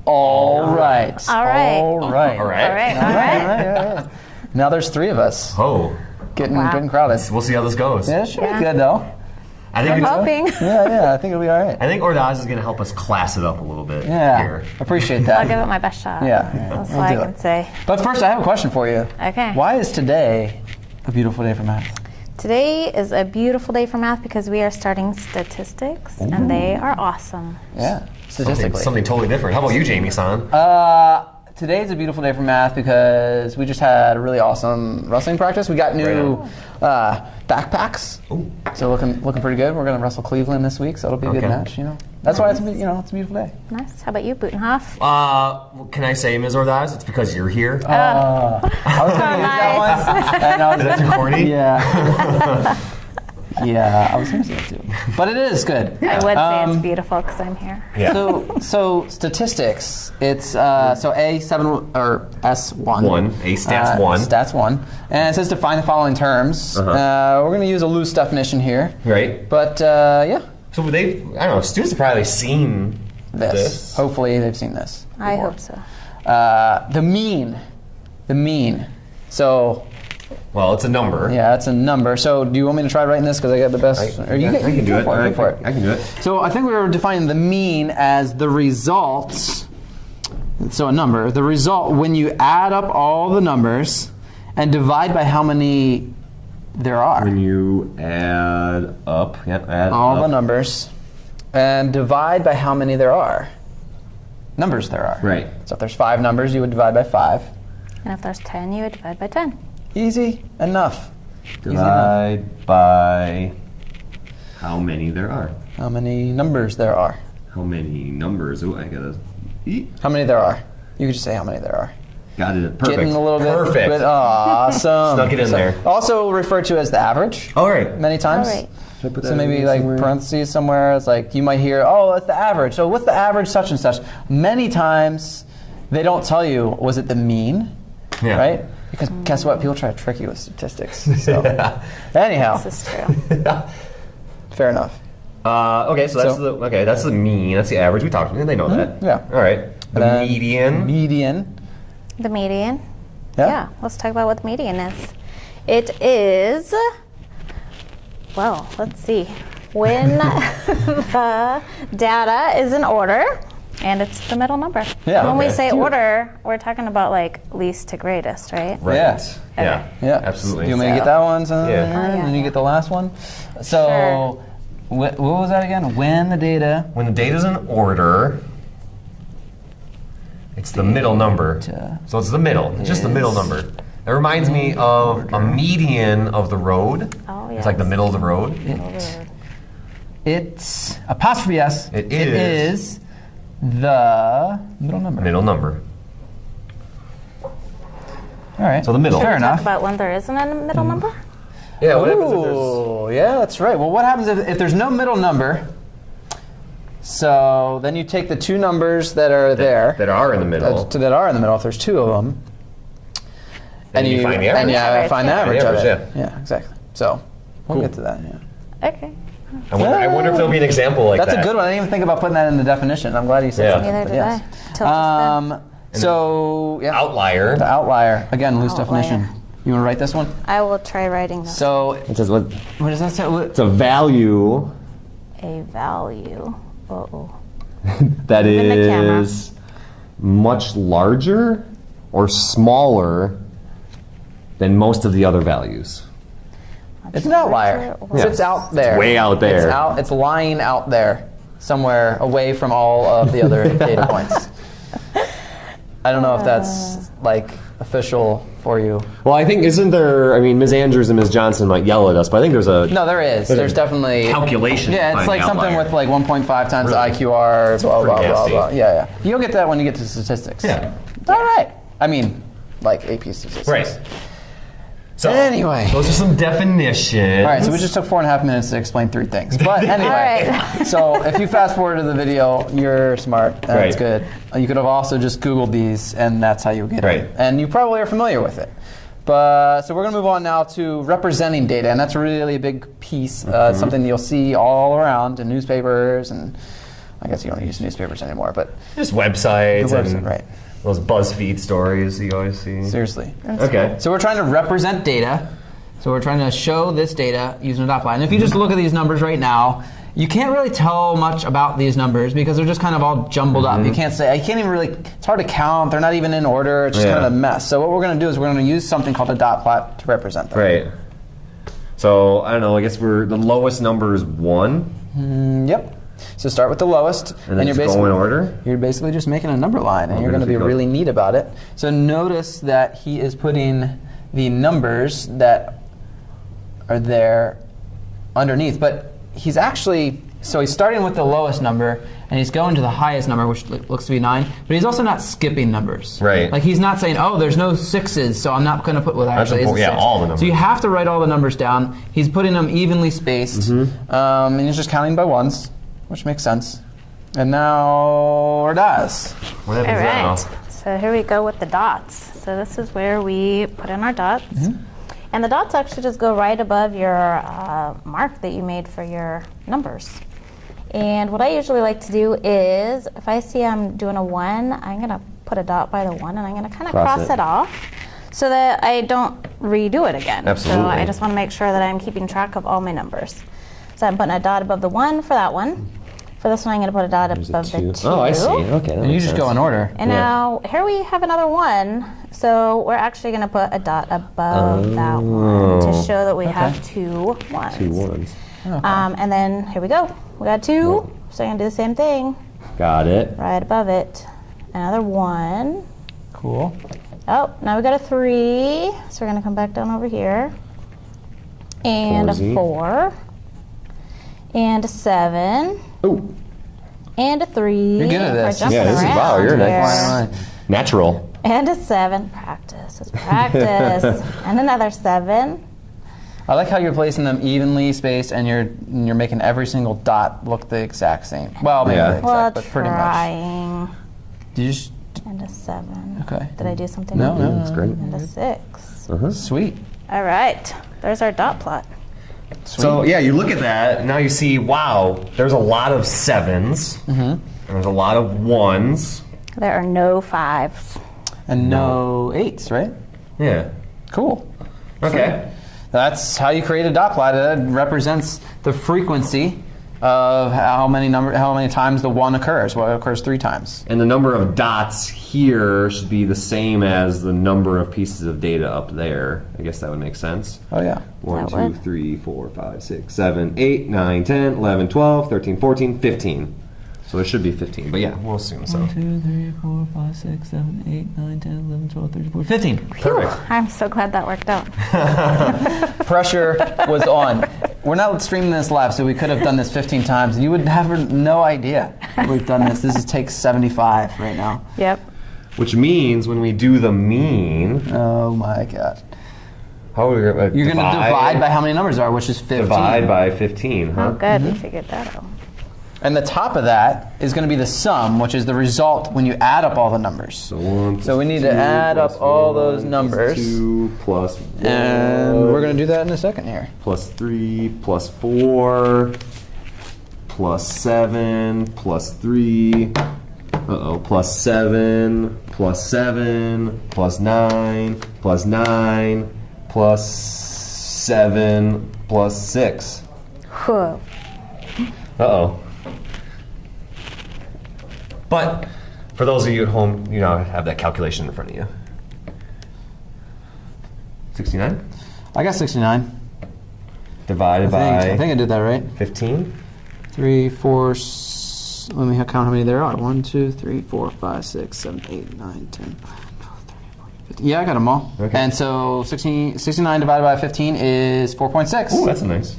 All right. All right. All right. All right. All right. All right. All right. Now there's 3 of us. Oh. Getting crowded. We'll see how this goes. Yeah, it should be good though. I think I'm hoping. Yeah, I think it'll be all right. I think Ordaz is going to help us class it up a little bit Yeah, here. appreciate that. I'll give it my best shot. Yeah, That's we'll all I do can it. say. But first, I have a question for you. Okay. Why is today a beautiful day for math? Today is a beautiful day for math because we are starting statistics, and they are awesome. Yeah, statistically. Something totally different. How about you, Jamie-san? Today's a beautiful day for math because we just had a really awesome wrestling practice. We got new backpacks, Ooh. so looking pretty good. We're going to wrestle Cleveland this week, so it'll be a good match. That's why it's it's a beautiful day. Nice. How about you, Butenhoff? Can I say, Ms. Ordaz, it's because you're here? I was going to use that one. Is that too corny? Yeah. Yeah, I was going to say that too. But it is good. I would say it's beautiful because I'm here. Yeah. So statistics. It's A7 or S1. Stats 1. Stats 1. And it says to find the following terms. We're going to use a loose definition here. Right. But yeah. So I don't know, students have probably seen this. Hopefully they've seen this. I hope so. The mean. So. Well, it's a number. Yeah, it's a number. So do you want me to try writing this because I got the best? I can do it. Go for it. I can do it. So I think we were defining the mean as the results. So a number, the result when you add up all the numbers and divide by how many there are. When you add up, all the numbers and divide by how many there are. Numbers there are. Right. So if there's 5 numbers, you would divide by 5. And if there's 10, you would divide by 10. Easy enough. Divide by how many there are. How many numbers there are. How many numbers? Oh, I gotta. How many there are. You could just say how many there are. Got it. Perfect. Getting a little bit. Perfect. But awesome. Snuck it in there. Also referred to as the average. All right. Many times. All right. Should I put So that maybe in like somewhere? parentheses somewhere. It's like you might hear, oh, it's the average. So what's the average such and such? Many times they don't tell you, was it the mean? Yeah. Right? Because guess what? People try to trick you with statistics. So anyhow, This is true. fair enough. Okay, so that's the mean. That's the average. We talked. They know that. Yeah. All right. The Then median. Median. The median. Yeah. Let's talk about what the median is. It is, well, let's see. When the data is in order, and it's the middle number. Yeah. When we Okay. say order, we're talking about like least to greatest, right? Right. Yeah. Yeah. Yeah. Absolutely. Do you want me to get that one? So, Yeah. And then you get the last one. So what was that again? When the data. When the data's in order, it's the middle number. So it's the middle. It's just the middle number. That reminds me of a median of the road. Oh, It's like the middle of the road. It's apostrophe S. It It is is the middle number. Middle number. All right. So the middle. Fair Talk enough. about when there isn't a middle number? Yeah. What happens if there's? Ooh, yeah, that's right. Well, what happens if there's no middle number? So then you take the 2 numbers that are there. That are in the middle. That are in the middle, if there's 2 of them. And you find the average. And you find the average of it. Average, Yeah, exactly. So we'll get to that, yeah. Okay. I wonder if there'll be an example like That's that. a good one. I didn't even think about putting that in the definition. I'm glad you said Yeah. that. Neither but did yes. I. Till just then. So, yeah. Outlier. The outlier. Again, loose Outlier. definition. You want to write this one? I will try writing this. So, It says what? what does that say? It's a value A value. Uh-oh. that In the camera. is much larger or smaller than most of the other values. it's an outlier. Yeah. It's out there. It's way out there. It's lying out there somewhere away from all of the other data points. I don't know if that's like official for you. Well, I think isn't there? I mean, Ms. Andrews and Ms. Johnson might yell at us, but I think there's a No, there is. There's definitely calculation. to Yeah, it's find like the something outlier. with like 1.5 times Really? the IQR, blah, blah, pretty blah, nasty. blah. Yeah. You'll get that when you get to statistics. Yeah. All right. I mean, like AP statistics. Right. So Anyway. those are some definitions. All right, so we just took 4.5 minutes to explain 3 things. But anyway, right. so if you fast forward to the video, you're smart. That's Right. good. You could have also just Googled these, and that's how you get Right. it. And you probably are familiar with it. But so we're going to move on now to representing data, and that's really a big piece. It's something that you'll see all around in newspapers and I guess you don't use newspapers anymore, but Just websites The website, and right. those BuzzFeed stories you always see. seriously. Okay. So we're trying to represent data. So we're trying to show this data using a dot plot. And if you just look at these numbers right now, you can't really tell much about these numbers because they're just kind of all jumbled up. You can't even really, it's hard to count. They're not even in order. It's just kind of a mess. So what we're going to do is we're going to use something called a dot plot to represent them. Right. So, I don't know, I guess the lowest number is 1. Yep. So start with the lowest. And then you're just go in order? You're basically just making a number line, and you're going to be really neat about it. So notice that he is putting the numbers that are there underneath, but he's actually, so he's starting with the lowest number, and he's going to the highest number, which looks to be 9, but he's also not skipping numbers. Right. Like he's not saying, oh, there's no 6s, so I'm not going to put what actually is a 6. Yeah, all the numbers. So you have to write all the numbers down. He's putting them evenly spaced, and he's just counting by ones, which makes sense. And now we're dots. What All happens right. So here we go with the dots. So this is where we put in our dots. And the dots actually just go right above your mark that you made for your numbers. And what I usually like to do is, if I see I'm doing a 1, I'm going to put a dot by the 1, and I'm going to kind of cross it off so that I don't redo it again. Absolutely. So I just want to make sure that I'm keeping track of all my numbers. So I'm putting a dot above the 1 for that one. For this one, I'm going to put a dot above the 2. Oh, I see. Okay. And you just go in order. And now, here we have another 1. So we're actually going to put a dot above that one to show that we have 2 ones. 2 ones. And then, here we go. We got 2. So I'm going to do the same thing. Got it. Right above it. Another 1. Cool. Oh, now we got a 3. So we're going to come back down over here. And Four-Z. a 4. And a 7. Oh. And a 3. You're good at this. We're jumping Yeah, this is, around wow, you're here. nice. Natural. And a 7. Practice. It's practice. And another 7. I like how you're placing them evenly spaced, and you're making every single dot look the exact same. Well, maybe not the exact, Well, but pretty much. trying. Did you just, And a 7. okay. Did I do something? No, no, That's great. And a 6. Sweet. All right. There's our dot plot. So, yeah, you look at that, and now you see, wow, there's a lot of 7s. And there's a lot of 1s. There are no 5s. And no 8s, right? Yeah. Cool. Okay. That's how you create a dot plot. It represents the frequency of how many times the 1 occurs. Well, it occurs 3 times. And the number of dots here should be the same as the number of pieces of data up there. I guess that would make sense. Oh yeah. 1, That 2, would. 3, 4, 5, 6, 7, 8, 9, 10, 11, 12, 13, 14, 15. So it should be 15, but yeah, we'll assume so. 1, 2, 3, 4, 5, 6, 7, 8, 9, 10, 11, 12, 13, 14, 15. Perfect. I'm so glad that worked out. Pressure was on. We're not streaming this live, so we could have done this 15 times. You would have no idea that we've done this. This takes 75 right now. Yep. Which means when we do the mean, Oh my god. how are we going to You're going to divide by how many numbers are, which is 15. divide by 15, huh? Oh, good. We figured that out. And the top of that is going to be the sum, which is the result when you add up all the numbers. So 1 So we need to plus 2 add up plus all 1 those plus numbers. 2 plus 1. And we're going to do that in a second here. Plus 3 plus 4 plus 7 plus 3. Plus 7 plus 7 plus 9 plus 9 plus 7 plus 6. Whew. Uh-oh. But for those of you at home, you know, have that calculation in front of you. 69 I got 69. divided I think by I did that right. 15. 3, 4, let me count how many there are. 1, 2, 3, 4, 5, 6, 7, 8, 9, 10, 11, 12, 13, 14, 15. Yeah, I got them all. Okay. And so 69 divided by 15 is 4.6. Ooh, that's a nice.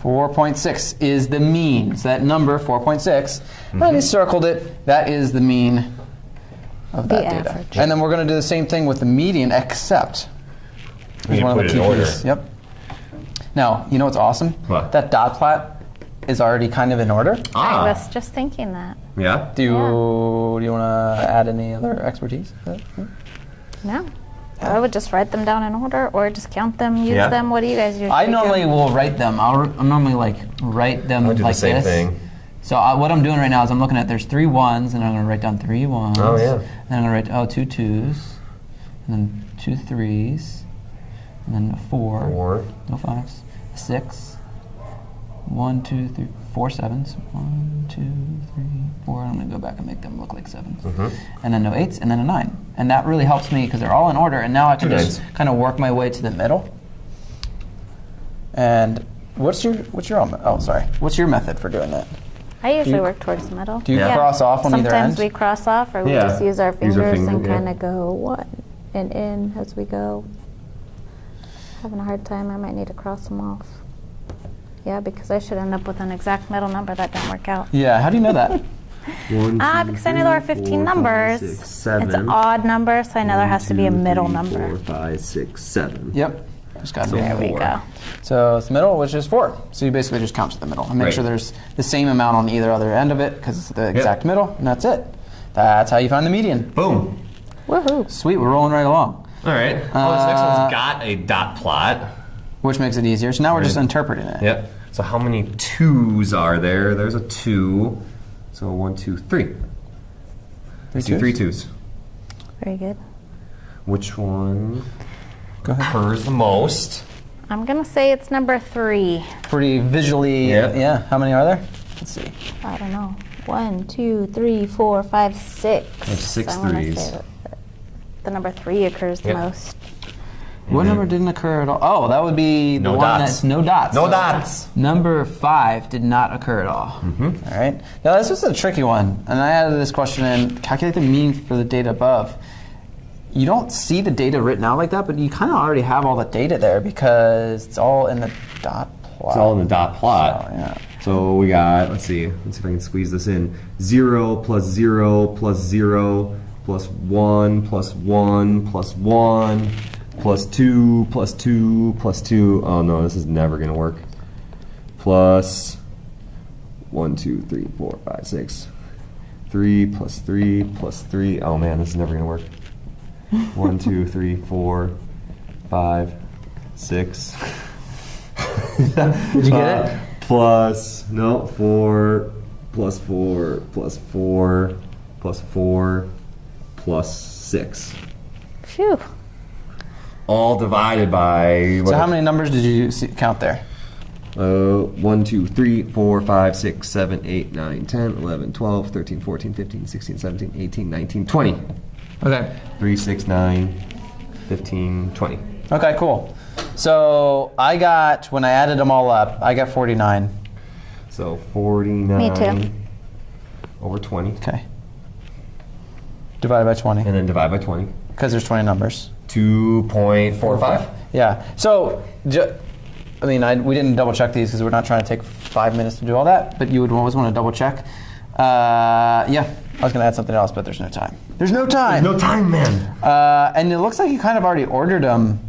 4.6 is the mean. So that number, 4.6, I already circled it. That is the mean of that data. average. And then we're going to do the same thing with the median, except You one put of it the in key order. keys. Yep. Now, you know what's awesome? What? That dot plot is already kind of in order. I was just thinking that. Yeah? Do you want to add any other expertise? No. I would just write them down in order or just count them, use Yeah. them. What do you guys usually I do? normally will write them. I'll normally like write them I would do like the same this. thing. So what I'm doing right now is I'm looking at there's 3 1s, and I'm going to write down 3 1s. Oh, yeah. Then I'm going to write 2 2s, and then 2 3s, and then a 4. 4. No 5s. 6. 1 2 3 4 7s. 1 2 3 4. I'm going to go back and make them look like 7s. And then no 8s, and then a 9. And that really helps me because they're all in order, and now I can just kind of work my way to the middle. And what's your method for doing that? I usually work towards the middle. Do you cross off on either end? Sometimes we cross off, or we Yeah. just use our Use our fingers and finger, yeah. kind of go one and in as we go. Having a hard time. I might need to cross them off. Yeah, because I should end up with an exact middle number. That didn't work out. Yeah, how do you know that? 1, 2, Because I know there are 15 numbers. 5, 6, 7. It's an odd number, so I know there has to be a 1, 2, middle 3, number. 4, 5, 6, 7. Yep. Just got to be There we 4. go. So it's the middle, which is 4. So you basically just count to the middle and make Right. sure there's the same amount on either other end of it because it's the exact middle, and that's it. That's how you find the median. Boom. Woohoo. Sweet, we're rolling right along, All right. Oh, this next one's got a dot plot. which makes it easier. So now we're just interpreting it. Yep. So how many 2s are there? There's a 2. So 1, 2, 3. Let's do 3 2s. Very good. Which one Go ahead. occurs the most? I'm going to say it's number 3. Pretty visually, Yep. yeah. How many are there? Let's see. I don't know. 1, 2, 3, 4, 5, 6. There's 6 I'm gonna 3s. say that the number 3 occurs the Yep. most. What number didn't occur at all? Oh, that would be the No one dots. that's no dots. No So dots. Number 5 did not occur at all. All right. Now this was a tricky one, and I added this question in: calculate the mean for the data above. You don't see the data written out like that, but you kind of already have all the data there because it's all in the dot plot. It's all in the dot plot. So, yeah. So we got, let's see if I can squeeze this in. 0 plus 0 plus 0 plus 1 plus 1 plus 1 plus 2 plus 2 plus 2. Oh no, this is never going to work. Plus 1, 2, 3, 4, 5, 6. 3 plus 3 plus 3. Oh man, this is never going to work. 1, 2, 3, 4, 5, 6. Did you get it? Plus, no, 4, plus 4, plus 4, plus 4, plus 6. Phew. All divided by... So how many numbers did you count there? 1, 2, 3, 4, 5, 6, 7, 8, 9, 10, 11, 12, 13, 14, 15, 16, 17, 18, 19, 20. Okay. 3, 6, 9, 15, 20. Okay, cool. So I got, when I added them all up, I got 49. So 49 Me too. over 20. Okay. Divided by 20, And then divide by 20. because there's 20 numbers. 2.45. Yeah. So, we didn't double check these because we're not trying to take 5 minutes to do all that, but you would always want to double check. Yeah, I was going to add something else, but there's no time. There's no time! No time, man. And it looks like you kind of already ordered them.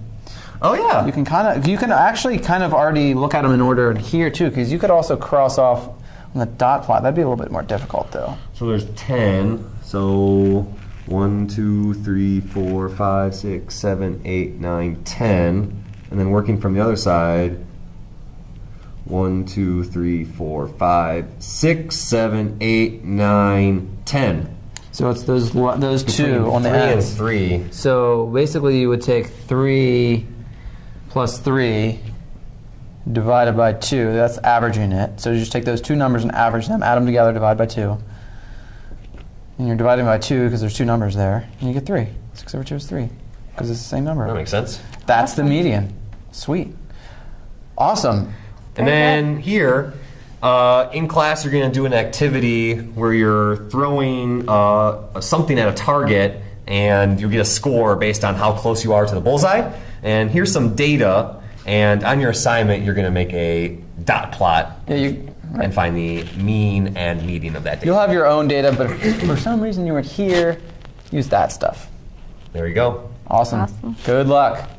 Oh yeah. You can actually kind of already look at them in order here too, because you could also cross off on the dot plot. That'd be a little bit more difficult though. So there's 10. So 1, 2, 3, 4, 5, 6, 7, 8, 9, 10. And then working from the other side, 1, 2, 3, 4, 5, 6, 7, 8, 9, 10. So it's those two on the 3 and ends. 3. So basically you would take 3 plus 3 divided by 2. That's averaging it. So you just take those two numbers and average them, add them together, divide by 2. And you're dividing by 2 because there's two numbers there, and you get 3. 6 over 2 is 3 because it's the same number. That makes sense. That's the median. Sweet. Awesome. And then here, in class, you're going to do an activity where you're throwing something at a target, and you'll get a score based on how close you are to the bullseye. And here's some data, and on your assignment, you're going to make a dot plot and find the mean and median of that data. You'll have your own data, but if for some reason you weren't here, use that stuff. There you go. Awesome. Awesome. Good luck.